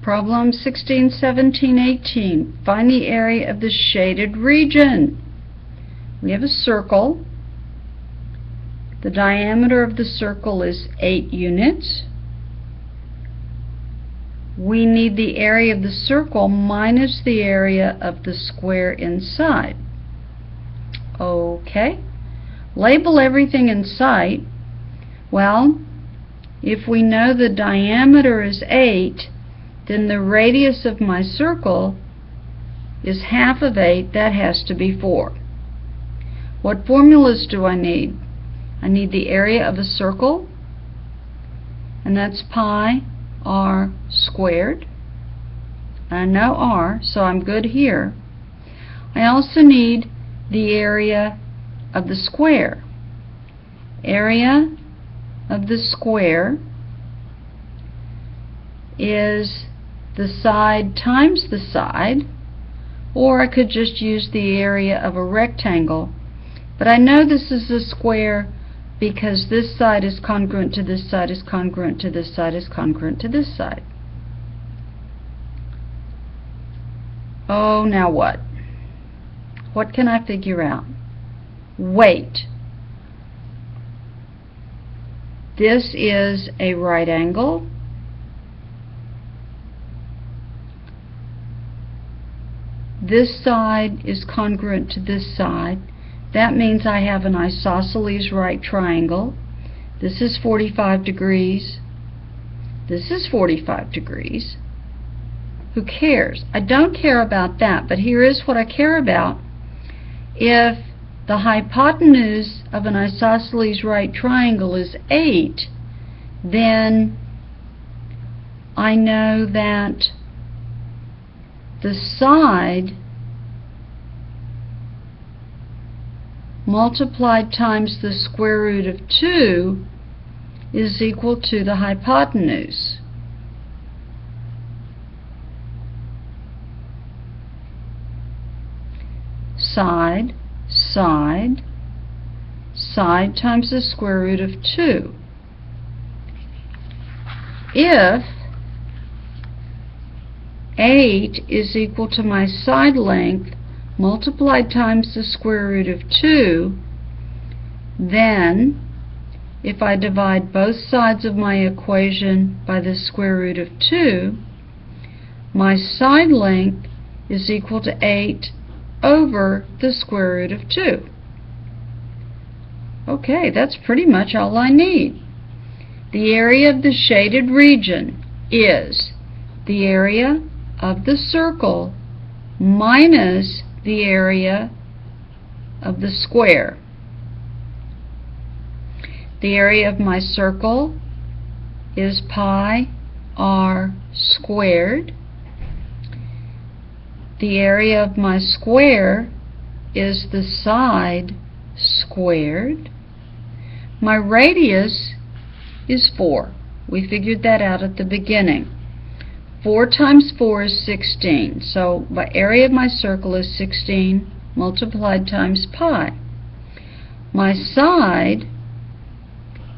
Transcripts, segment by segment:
Problem 16, 17, 18. Find the area of the shaded region. We have a circle. The diameter of the circle is 8 units. We need the area of the circle minus the area of the square inside. Okay. Label everything in sight. Well, if we know the diameter is 8, then the radius of my circle is half of 8. That has to be 4. What formulas do I need? I need the area of a circle, and that's pi r squared. I know r, so I'm good here. I also need the area of the square. Area of the square is the side times the side, or I could just use the area of a rectangle. But I know this is a square because this side is congruent to this side, is congruent to this side, is congruent to this side. Oh, now what? What can I figure out? Wait. This is a right angle. This side is congruent to this side. That means I have an isosceles right triangle. This is 45 degrees. This is 45 degrees. Who cares? I don't care about that, but here is what I care about. If the hypotenuse of an isosceles right triangle is 8, then I know that the side multiplied times the square root of 2 is equal to the hypotenuse. Side, side, side times the square root of 2. If 8 is equal to my side length multiplied times the square root of 2, then if I divide both sides of my equation by the square root of 2, my side length is equal to 8 over the square root of 2. Okay, that's pretty much all I need. The area of the shaded region is the area of the circle minus the area of the square. The area of my circle is pi r squared. The area of my square is the side squared. My radius is 4. We figured that out at the beginning. 4 times 4 is 16. So my area of my circle is 16 multiplied times pi. My side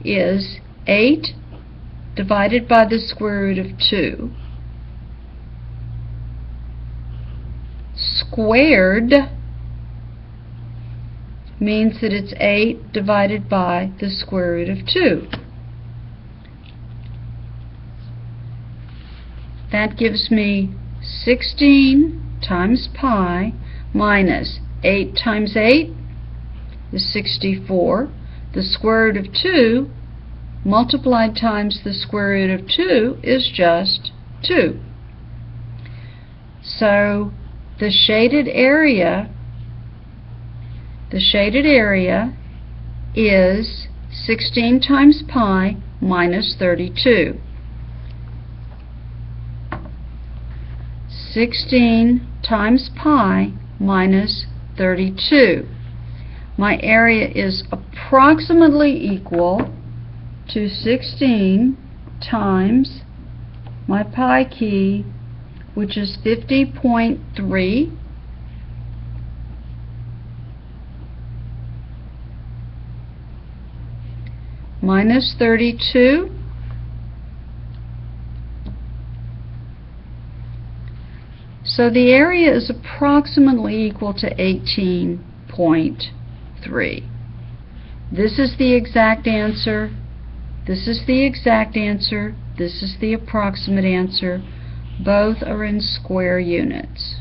is 8 divided by the square root of 2 squared means that it's 8 divided by the square root of 2. That gives me 16 times pi minus 8 times 8 is 64. The square root of 2 multiplied times the square root of 2 is just 2. So the shaded area is 16 times pi minus 32. 16 times pi minus 32. My area is approximately equal to 16 times my pi key, which is 50.3, minus 32, So the area is approximately equal to 18.3. This is the exact answer. This is the exact answer. This is the approximate answer. Both are in square units.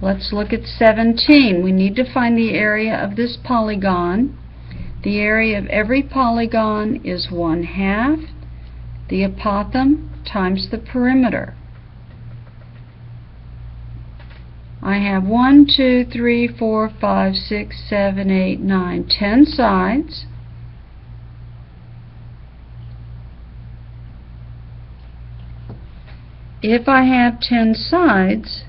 Let's look at 17. We need to find the area of this polygon. The area of every polygon is 1/2 the apothem times the perimeter. I have 1, 2, 3, 4, 5, 6, 7, 8, 9, 10 sides. If I have 10 sides,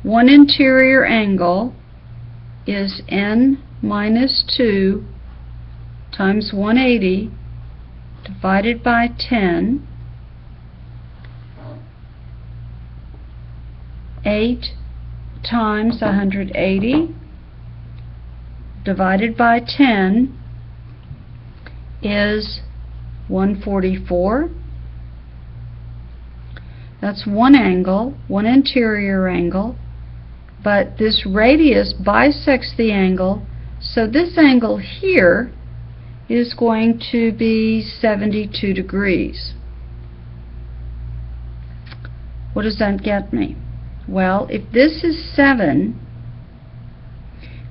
one interior angle is n minus 2 times 180 divided by 10. 8 times 180 divided by 10 is 144. That's one angle, one interior angle, but this radius bisects the angle, so this angle here is going to be 72 degrees. What does that get me? Well, if this is 7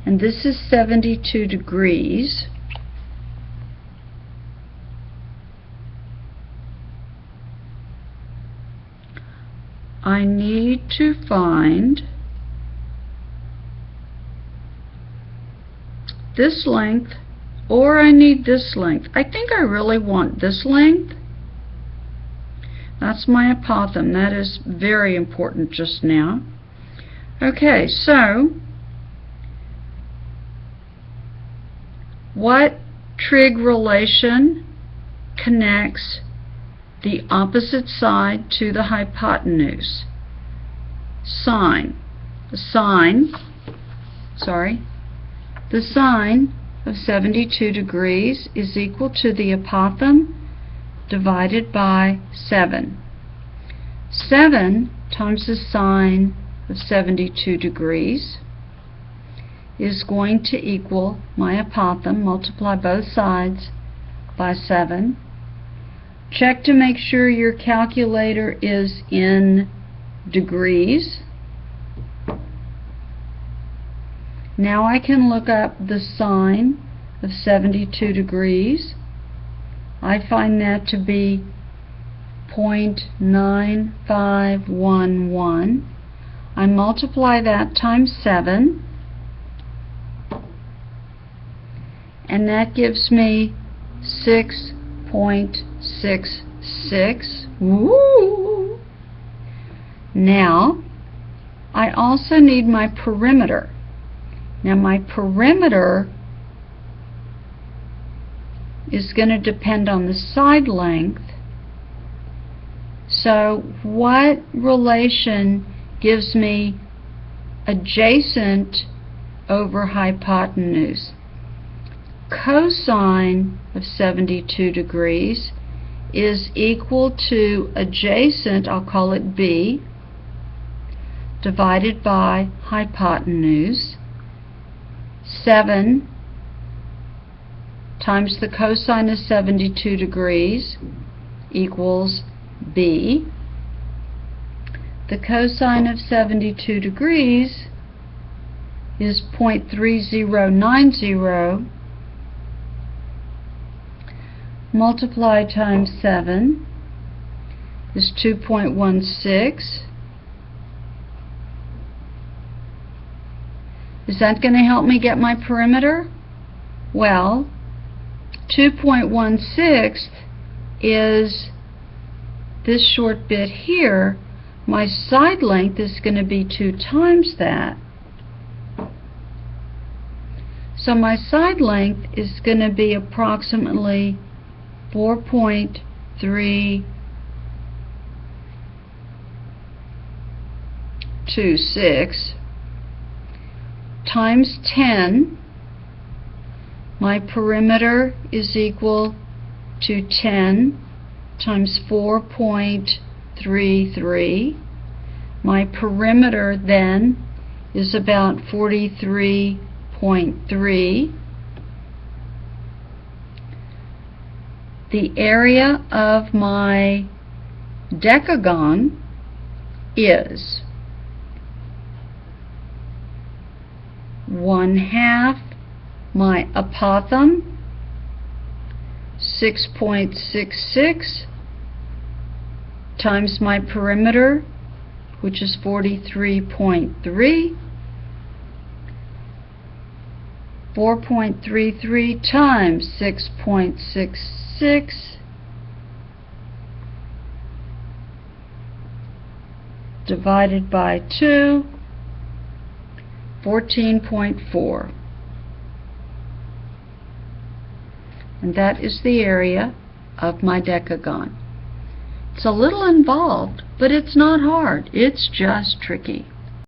and this is 72 degrees, I need to find this length, or I need this length. I think I really want this length. That's my apothem. That is very important just now. Okay, so what trig relation connects the opposite side to the hypotenuse? Sine. The sine of 72 degrees is equal to the apothem divided by 7. 7 times the sine of 72 degrees is going to equal my apothem. Multiply both sides by 7. Check to make sure your calculator is in degrees. Now I can look up the sine of 72 degrees. I find that to be 0.9511. I multiply that times 7, and that gives me 6.66. Woo! Now, I also need my perimeter. Now, my perimeter is going to depend on the side length. So what relation gives me adjacent over hypotenuse? Cosine of 72 degrees is equal to adjacent, I'll call it B, divided by hypotenuse. 7 times the cosine of 72 degrees equals B. The cosine of 72 degrees is 0.3090. Multiply times 7 is 2.16. Is that going to help me get my perimeter? Well, 2.16 is this short bit here. My side length is going to be 2 times that. So my side length is going to be approximately 4.326. times 10. My perimeter is equal to 10 times 4.33. My perimeter then is about 43.3. The area of my decagon is 1/2 my apothem, 6.66, times my perimeter, which is 43.3, 4.33 times 6.66 divided by 2, 14.4. And that is the area of my decagon. It's a little involved, but it's not hard. It's just tricky.